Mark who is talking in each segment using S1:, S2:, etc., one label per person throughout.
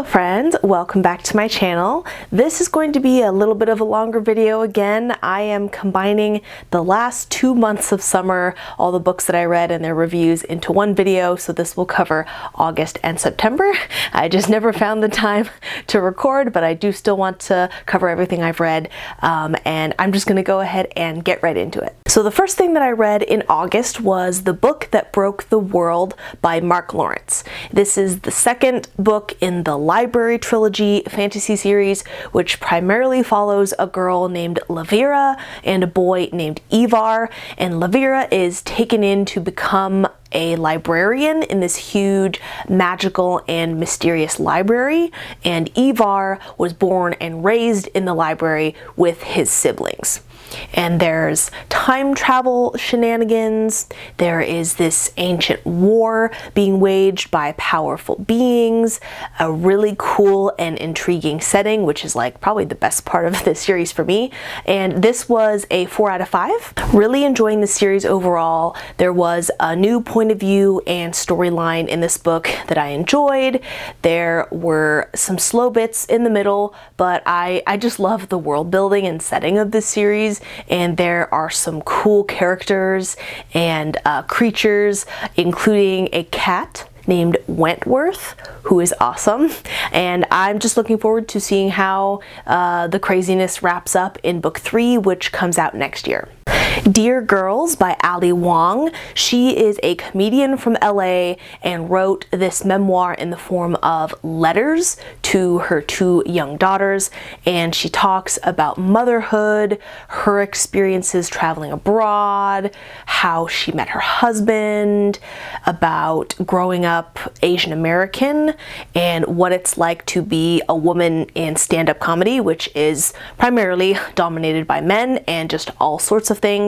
S1: Hello friends, welcome back to my channel. This is going to be a little bit of a longer video again. I am combining the last 2 months of summer, all the books that I read and their reviews into one video, so this will cover August and September. I just never found the time to record, but I do still want to cover everything I've read, and I'm just gonna go ahead and get right into it. So the first thing that I read in August was The Book That Broke the World by Mark Lawrence. This is the second book in the Library Trilogy fantasy series, which primarily follows a girl named Lavira and a boy named Ivar, and Lavira is taken in to become a librarian in this huge magical and mysterious library, and Ivar was born and raised in the library with his siblings. And there's time travel shenanigans, there is this ancient war being waged by powerful beings, a really cool and intriguing setting, which is like probably the best part of this series for me. And this was a 4 out of 5. Really enjoying the series overall. There was a new point of view and storyline in this book that I enjoyed. There were some slow bits in the middle, but I just love the world building and setting of this series. And there are some cool characters and creatures, including a cat named Wentworth, who is awesome, and I'm just looking forward to seeing how the craziness wraps up in book 3, which comes out next year. Dear Girls by Ali Wong. She is a comedian from LA and wrote this memoir in the form of letters to her 2 young daughters, and she talks about motherhood, her experiences traveling abroad, how she met her husband, about growing up Asian American, and what it's like to be a woman in stand-up comedy, which is primarily dominated by men, and just all sorts of things.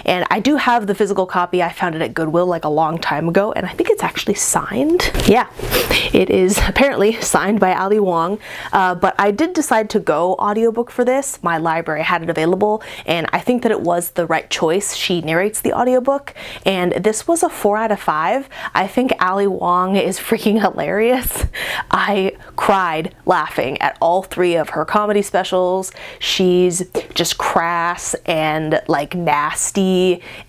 S1: And I do have the physical copy. I found it at Goodwill like a long time ago, and I think it's actually signed. Yeah, it is apparently signed by Ali Wong, but I did decide to go audiobook for this. My library had it available, and I think that it was the right choice. She narrates the audiobook, and this was a 4 out of 5. I think Ali Wong is freaking hilarious. I cried laughing at all 3 of her comedy specials. She's just crass and like nasty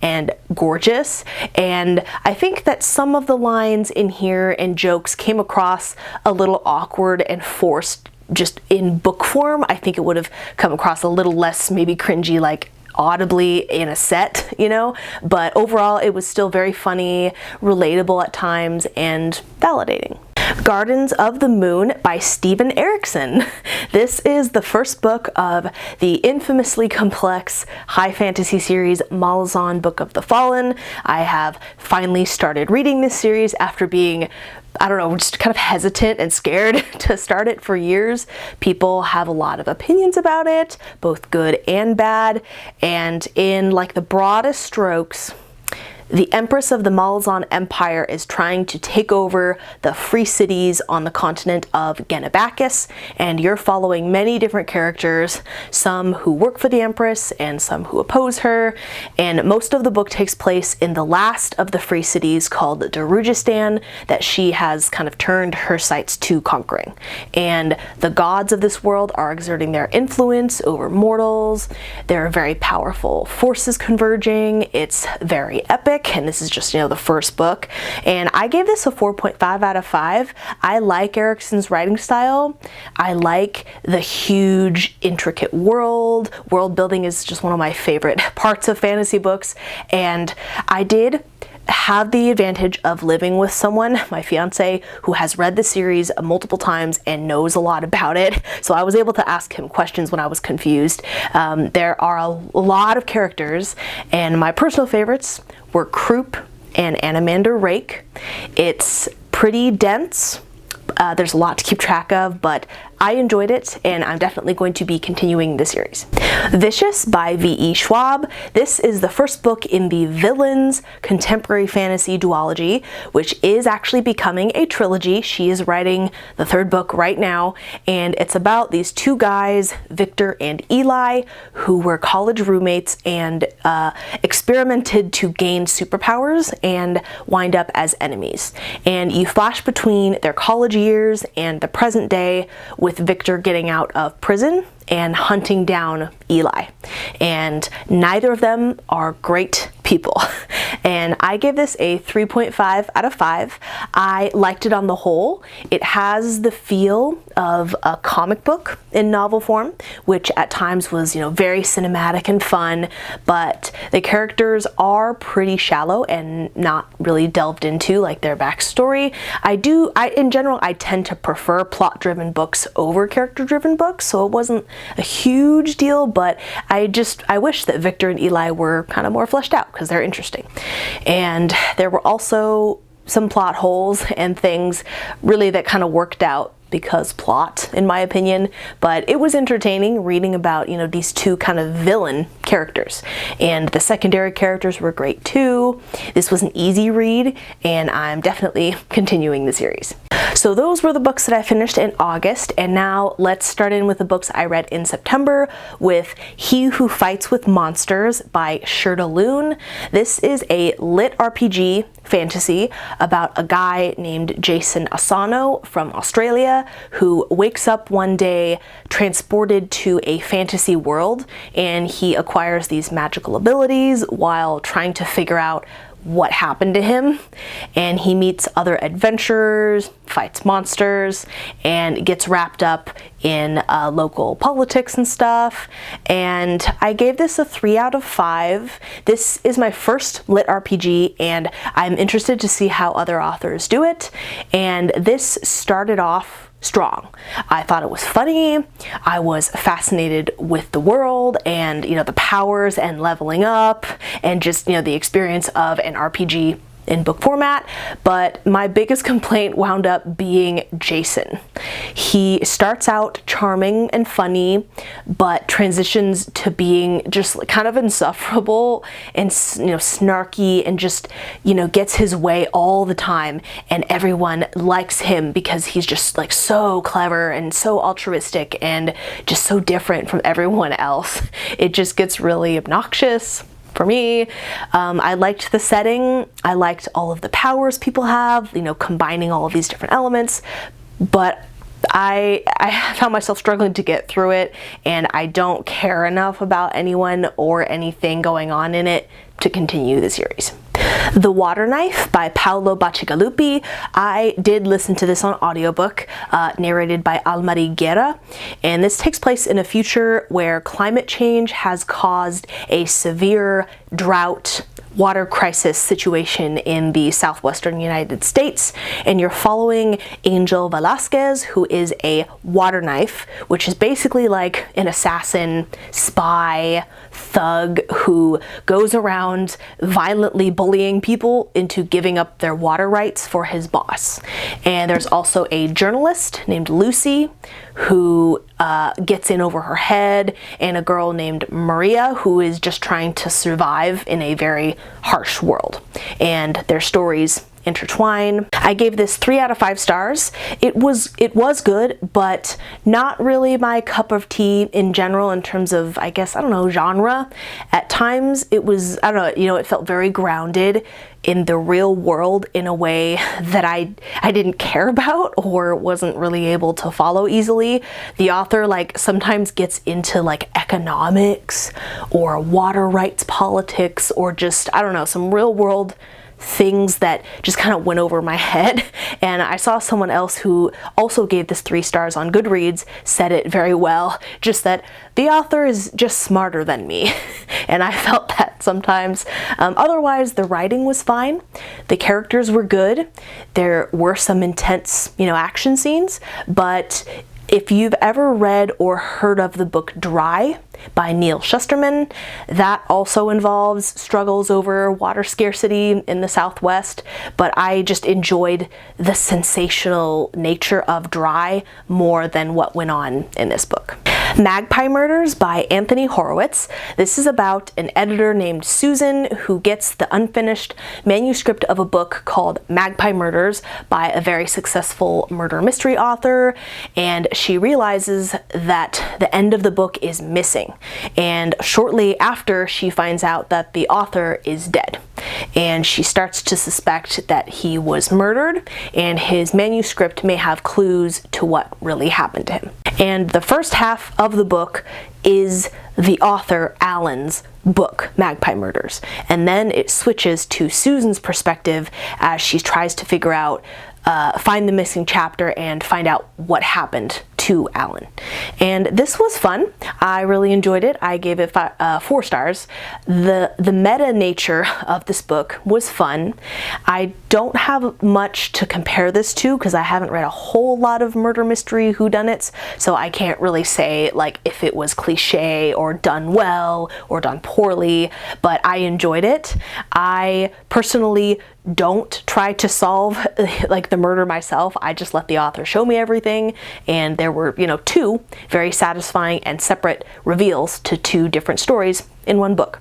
S1: and gorgeous, and I think that some of the lines in here and jokes came across a little awkward and forced just in book form. I think it would have come across a little less maybe cringy, like audibly in a set, you know, but overall it was still very funny, relatable at times, and validating. Gardens of the Moon by Steven Erikson. This is the first book of the infamously complex high fantasy series Malazan Book of the Fallen. I have finally started reading this series after being, I don't know, just kind of hesitant and scared to start it for years. People have a lot of opinions about it, both good and bad, and in like the broadest strokes, the Empress of the Malazan Empire is trying to take over the free cities on the continent of Genebakis, and you're following many different characters, some who work for the Empress and some who oppose her, and most of the book takes place in the last of the free cities called Darujistan that she has kind of turned her sights to conquering. And the gods of this world are exerting their influence over mortals. There are very powerful forces converging. It's very epic. And this is just, you know, the first book, and I gave this a 4.5 out of 5. I like Erikson's writing style. I like the huge intricate world building is just one of my favorite parts of fantasy books, and I did have the advantage of living with someone, my fiance, who has read the series multiple times and knows a lot about it, so I was able to ask him questions when I was confused. There are a lot of characters, and my personal favorites were Croup and Animander Rake. It's pretty dense. There's a lot to keep track of, but I enjoyed it, and I'm definitely going to be continuing the series. Vicious by V.E. Schwab. This is the first book in the Villains contemporary fantasy duology, which is actually becoming a trilogy. She is writing the third book right now, and it's about these two guys, Victor and Eli, who were college roommates and experimented to gain superpowers and wind up as enemies. And you flash between their college years and the present day, with Victor getting out of prison and hunting down Eli. And neither of them are great people. And I gave this a 3.5 out of 5. I liked it on the whole. It has the feel of a comic book in novel form, which at times was, very cinematic and fun, but the characters are pretty shallow and not really delved into, like, their backstory. In general, I tend to prefer plot-driven books over character-driven books, so it wasn't a huge deal, but I wish that Victor and Eli were kind of more fleshed out, because they're interesting. And there were also some plot holes and things really that kind of worked out because plot, in my opinion, but it was entertaining reading about, these two kind of villain characters. And the secondary characters were great too. This was an easy read, and I'm definitely continuing the series. So those were the books that I finished in August, and now let's start in with the books I read in September with He Who Fights with Monsters by Shirtaloon. This is a lit RPG fantasy about a guy named Jason Asano from Australia who wakes up one day transported to a fantasy world, and he acquires these magical abilities while trying to figure out what happened to him. And he meets other adventurers, fights monsters, and gets wrapped up in local politics and stuff. And I gave this a 3 out of 5. This is my first lit RPG, and I'm interested to see how other authors do it. And this started off strong. I thought it was funny. I was fascinated with the world and, the powers and leveling up and just, the experience of an RPG in book format. But my biggest complaint wound up being Jason. He starts out charming and funny, but transitions to being just kind of insufferable and, snarky, and just, gets his way all the time, and everyone likes him because he's just like so clever and so altruistic and just so different from everyone else. It just gets really obnoxious for me. I liked the setting. I liked all of the powers people have, combining all of these different elements, but I found myself struggling to get through it, and I don't care enough about anyone or anything going on in it to continue the series. The Water Knife by Paolo Bacigalupi. I did listen to this on audiobook, narrated by Almari Guerra, and this takes place in a future where climate change has caused a severe drought, water crisis situation in the southwestern United States, and you're following Angel Velasquez, who is a water knife, which is basically like an assassin, spy, thug who goes around violently bullying people into giving up their water rights for his boss. And there's also a journalist named Lucy who gets in over her head, and a girl named Maria who is just trying to survive in a very harsh world. And their stories intertwine. I gave this 3 out of 5 stars. It was good, but not really my cup of tea in general in terms of, I guess, genre. At times it was, it felt very grounded in the real world in a way that I didn't care about or wasn't really able to follow easily. The author sometimes gets into economics or water rights politics or just, some real world things that just kind of went over my head. And I saw someone else who also gave this 3 stars on Goodreads said it very well, just that the author is just smarter than me. And I felt that sometimes. Otherwise, the writing was fine. The characters were good. There were some intense, action scenes, but If you've ever read or heard of the book Dry by Neil Shusterman, that also involves struggles over water scarcity in the Southwest, but I just enjoyed the sensational nature of Dry more than what went on in this book. Magpie Murders by Anthony Horowitz. This is about an editor named Susan who gets the unfinished manuscript of a book called Magpie Murders by a very successful murder mystery author, and she realizes that the end of the book is missing. And shortly after, she finds out that the author is dead. And she starts to suspect that he was murdered, and his manuscript may have clues to what really happened to him. And the first half of the book is the author Alan's book, Magpie Murders. And then it switches to Susan's perspective as she tries to figure out, find the missing chapter and find out what happened to Alan. And this was fun. I really enjoyed it. I gave it 4 stars. The meta nature of this book was fun. I don't have much to compare this to because I haven't read a whole lot of murder mystery whodunits, so I can't really say like if it was cliche or done well or done poorly, but I enjoyed it. I personally don't try to solve like the murder myself. I just let the author show me everything, and there were, 2 very satisfying and separate reveals to 2 different stories in one book.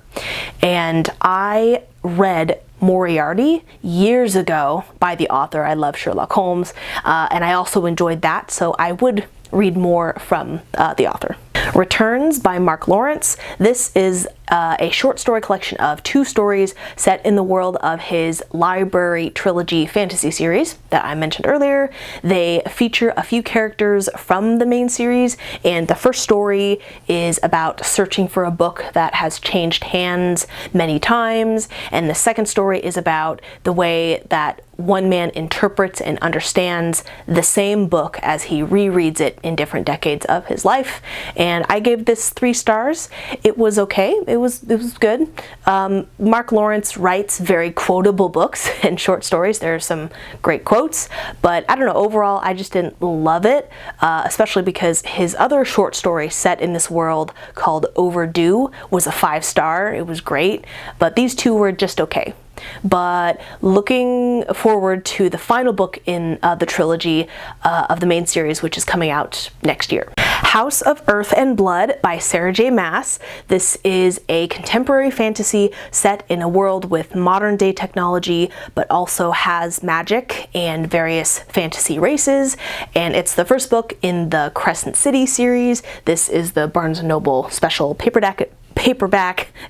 S1: And I read Moriarty years ago by the author. I love Sherlock Holmes, and I also enjoyed that, so I would read more from the author. Returns by Mark Lawrence. This is a short story collection of 2 stories set in the world of his library trilogy fantasy series that I mentioned earlier. They feature a few characters from the main series, and the first story is about searching for a book that has changed hands many times, and the second story is about the way that one man interprets and understands the same book as he rereads it in different decades of his life. And I gave this 3 stars. It was okay. It was good. Mark Lawrence writes very quotable books and short stories. There are some great quotes, but I don't know, overall I just didn't love it, especially because his other short story set in this world called Overdue was a 5-star. It was great, but these 2 were just okay. But looking forward to the final book in the trilogy of the main series, which is coming out next year. House of Earth and Blood by Sarah J. Maas. This is a contemporary fantasy set in a world with modern day technology, but also has magic and various fantasy races. And it's the first book in the Crescent City series. This is the Barnes & Noble special paperback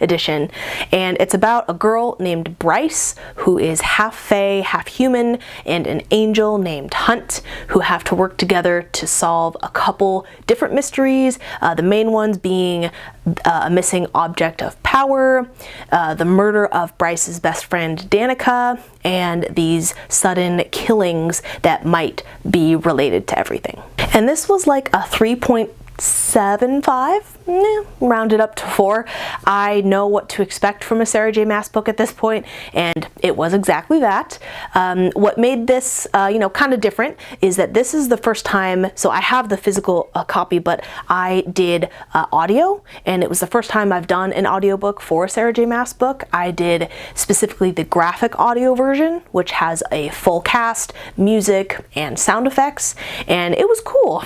S1: edition, and it's about a girl named Bryce who is half fae, half human, and an angel named Hunt who have to work together to solve a couple different mysteries, the main ones being a missing object of power, the murder of Bryce's best friend Danica, and these sudden killings that might be related to everything. And this was like a 3.75, rounded up to 4. I know what to expect from a Sarah J. Maas book at this point, and it was exactly that. What made this, kind of different is that this is the first time, so I have the physical copy, but I did audio, and it was the first time I've done an audiobook for a Sarah J. Maas book. I did specifically the graphic audio version, which has a full cast, music, and sound effects, and it was cool.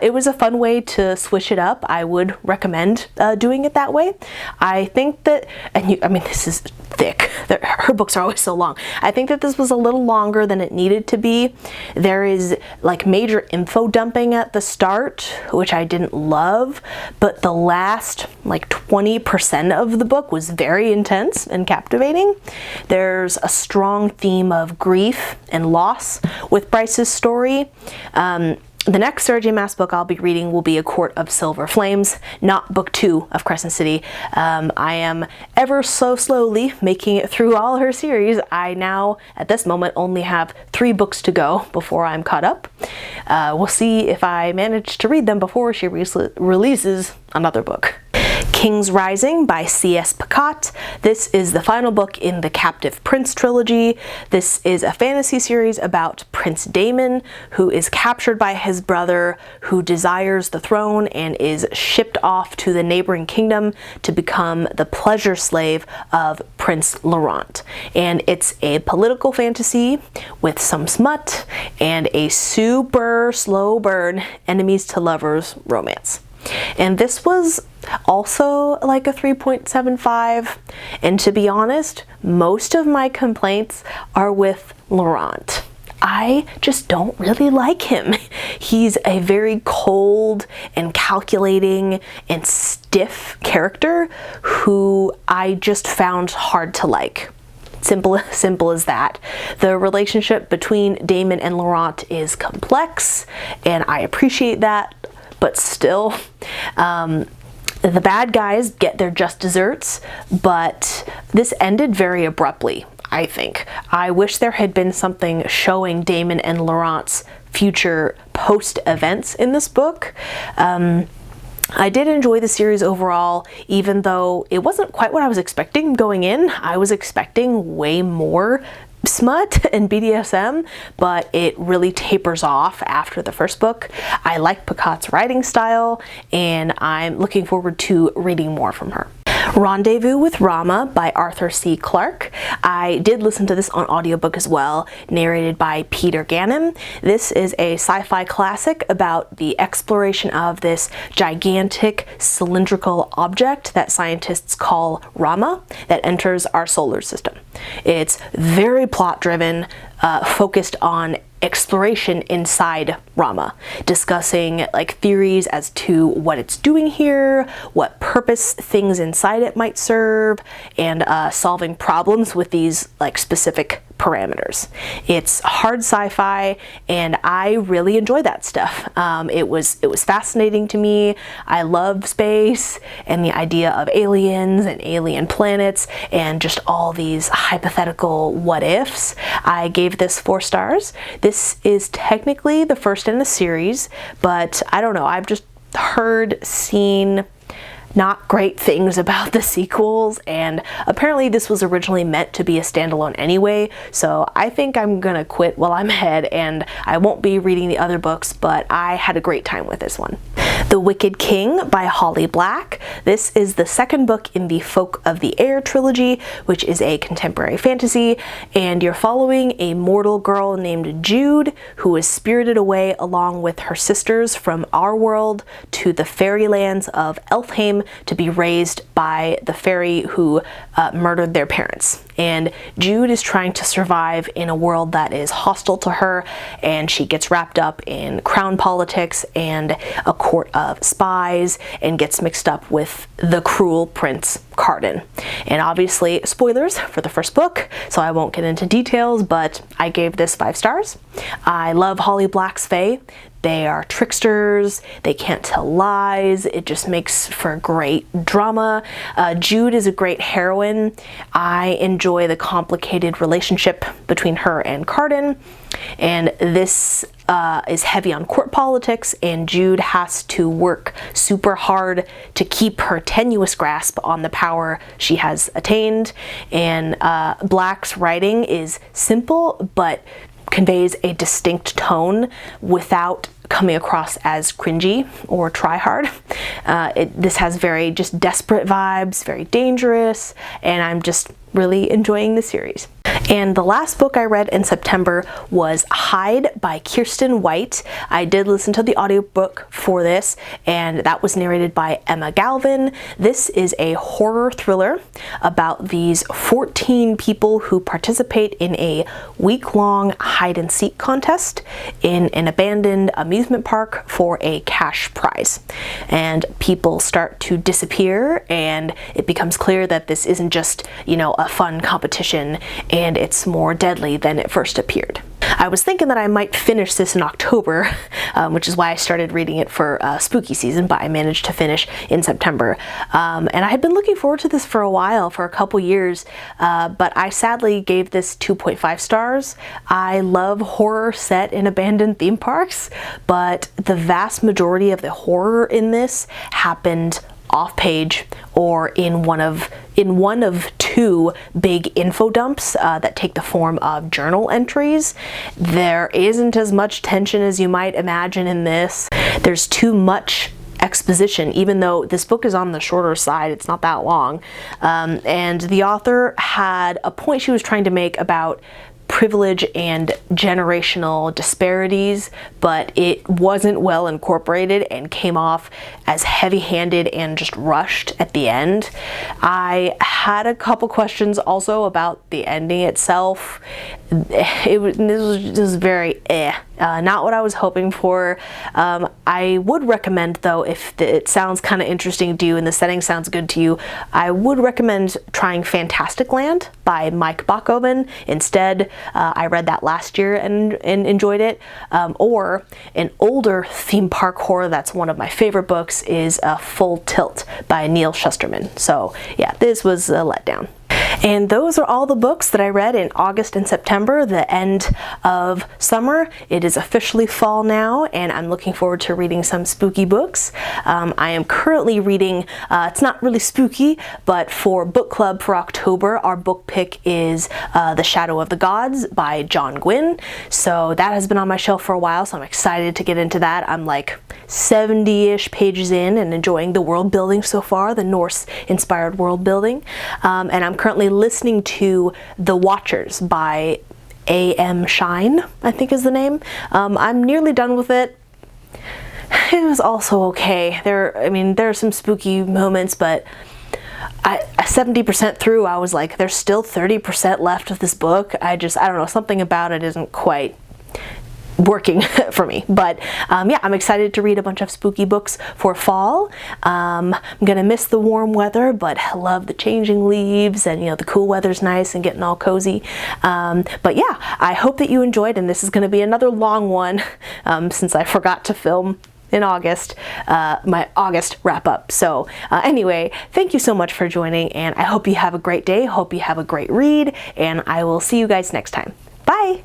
S1: It was a fun way to switch it up. I would recommend doing it that way. I think that, this is thick. Her books are always so long. I think that this was a little longer than it needed to be. There is like major info dumping at the start, which I didn't love, but the last like 20% of the book was very intense and captivating. There's a strong theme of grief and loss with Bryce's story. The next Sarah J. Maas book I'll be reading will be A Court of Silver Flames, not book 2 of Crescent City. I am ever so slowly making it through all her series. I now, at this moment, only have 3 books to go before I'm caught up. We'll see if I manage to read them before she releases another book. King's Rising by C.S. Pacat. This is the final book in the Captive Prince trilogy. This is a fantasy series about Prince Daemon, who is captured by his brother, who desires the throne and is shipped off to the neighboring kingdom to become the pleasure slave of Prince Laurent. And it's a political fantasy with some smut and a super slow burn enemies to lovers romance. And this was also like a 3.75, and to be honest, most of my complaints are with Laurent. I just don't really like him. He's a very cold and calculating and stiff character who I just found hard to like. Simple as that. The relationship between Daemon and Laurent is complex, and I appreciate that, but still, the bad guys get their just desserts, but this ended very abruptly, I think. I wish there had been something showing Daemon and Laurent's future post-events in this book. I did enjoy the series overall, even though it wasn't quite what I was expecting going in. I was expecting way more smut and BDSM, but it really tapers off after the first book. I like Pacat's writing style, and I'm looking forward to reading more from her. Rendezvous with Rama by Arthur C. Clarke. I did listen to this on audiobook as well, narrated by Peter Gannon. This is a sci-fi classic about the exploration of this gigantic cylindrical object that scientists call Rama that enters our solar system. It's very plot-driven, focused on exploration inside Rama, discussing like theories as to what it's doing here, what purpose things inside it might serve, and solving problems with these like specific parameters. It's hard sci-fi, and I really enjoy that stuff. It was fascinating to me. I love space and the idea of aliens and alien planets and just all these hypothetical what ifs. I gave this 4 stars. This is technically the first in the series, but I don't know, I've just seen not great things about the sequels, and apparently this was originally meant to be a standalone anyway, so I think I'm gonna quit while I'm ahead, and I won't be reading the other books, but I had a great time with this one. The Wicked King by Holly Black. This is the second book in the Folk of the Air trilogy, which is a contemporary fantasy, and you're following a mortal girl named Jude who is spirited away along with her sisters from our world to the fairylands of Elfheim to be raised by the fairy who murdered their parents. And Jude is trying to survive in a world that is hostile to her, and she gets wrapped up in crown politics and a court of spies and gets mixed up with the cruel Prince Carden. And obviously, spoilers for the first book, so I won't get into details, but I gave this 5 stars. I love Holly Black's fae. They are tricksters, they can't tell lies, it just makes for great drama. Jude is a great heroine. I enjoy the complicated relationship between her and Carden, and this is heavy on court politics, and Jude has to work super hard to keep her tenuous grasp on the power she has attained. And Black's writing is simple, but conveys a distinct tone without coming across as cringy or try hard. This has very just desperate vibes, very dangerous, and I'm just really enjoying the series. And the last book I read in September was Hide by Kiersten White. I did listen to the audiobook for this, and that was narrated by Emma Galvin. This is a horror thriller about these 14 people who participate in a week-long hide-and-seek contest in an abandoned amusement park for a cash prize. And people start to disappear, and it becomes clear that this isn't just, a fun competition, and it's more deadly than it first appeared. I was thinking that I might finish this in October, which is why I started reading it for spooky season, but I managed to finish in September. And I had been looking forward to this for a while, for a couple years, but I sadly gave this 2.5 stars. I love horror set in abandoned theme parks, but the vast majority of the horror in this happened off page or in one of two big info dumps that take the form of journal entries. There isn't as much tension as you might imagine in this. There's too much exposition, even though this book is on the shorter side, it's not that long. And the author had a point she was trying to make about privilege and generational disparities, but it wasn't well incorporated and came off as heavy-handed and just rushed at the end. I had a couple questions also about the ending itself. This was very not what I was hoping for. I would recommend, though, if it sounds kind of interesting to you and the setting sounds good to you, I would recommend trying Fantastic Land by Mike Bachoven instead. I read that last year and enjoyed it. Or an older theme park horror that's one of my favorite books is Full Tilt by Neil Shusterman. So yeah, this was a letdown. And those are all the books that I read in August and September, the end of summer. It is officially fall now, and I'm looking forward to reading some spooky books. I am currently reading, it's not really spooky, but for book club for October, our book pick is The Shadow of the Gods by John Gwynne. So that has been on my shelf for a while, so I'm excited to get into that. I'm like 70-ish pages in and enjoying the world building so far, the Norse-inspired world building. And I'm currently listening to The Watchers by A.M. Shine, I think is the name. I'm nearly done with it. It was also okay. There are some spooky moments, but 70% through, I was like, there's still 30% left of this book. I don't know, something about it isn't quite working for me. But yeah, I'm excited to read a bunch of spooky books for fall. I'm gonna miss the warm weather, but I love the changing leaves, and the cool weather's nice and getting all cozy. But yeah, I hope that you enjoyed, and this is gonna be another long one since I forgot to film in August, my August wrap up. So anyway, thank you so much for joining, and I hope you have a great day, hope you have a great read, and I will see you guys next time. Bye!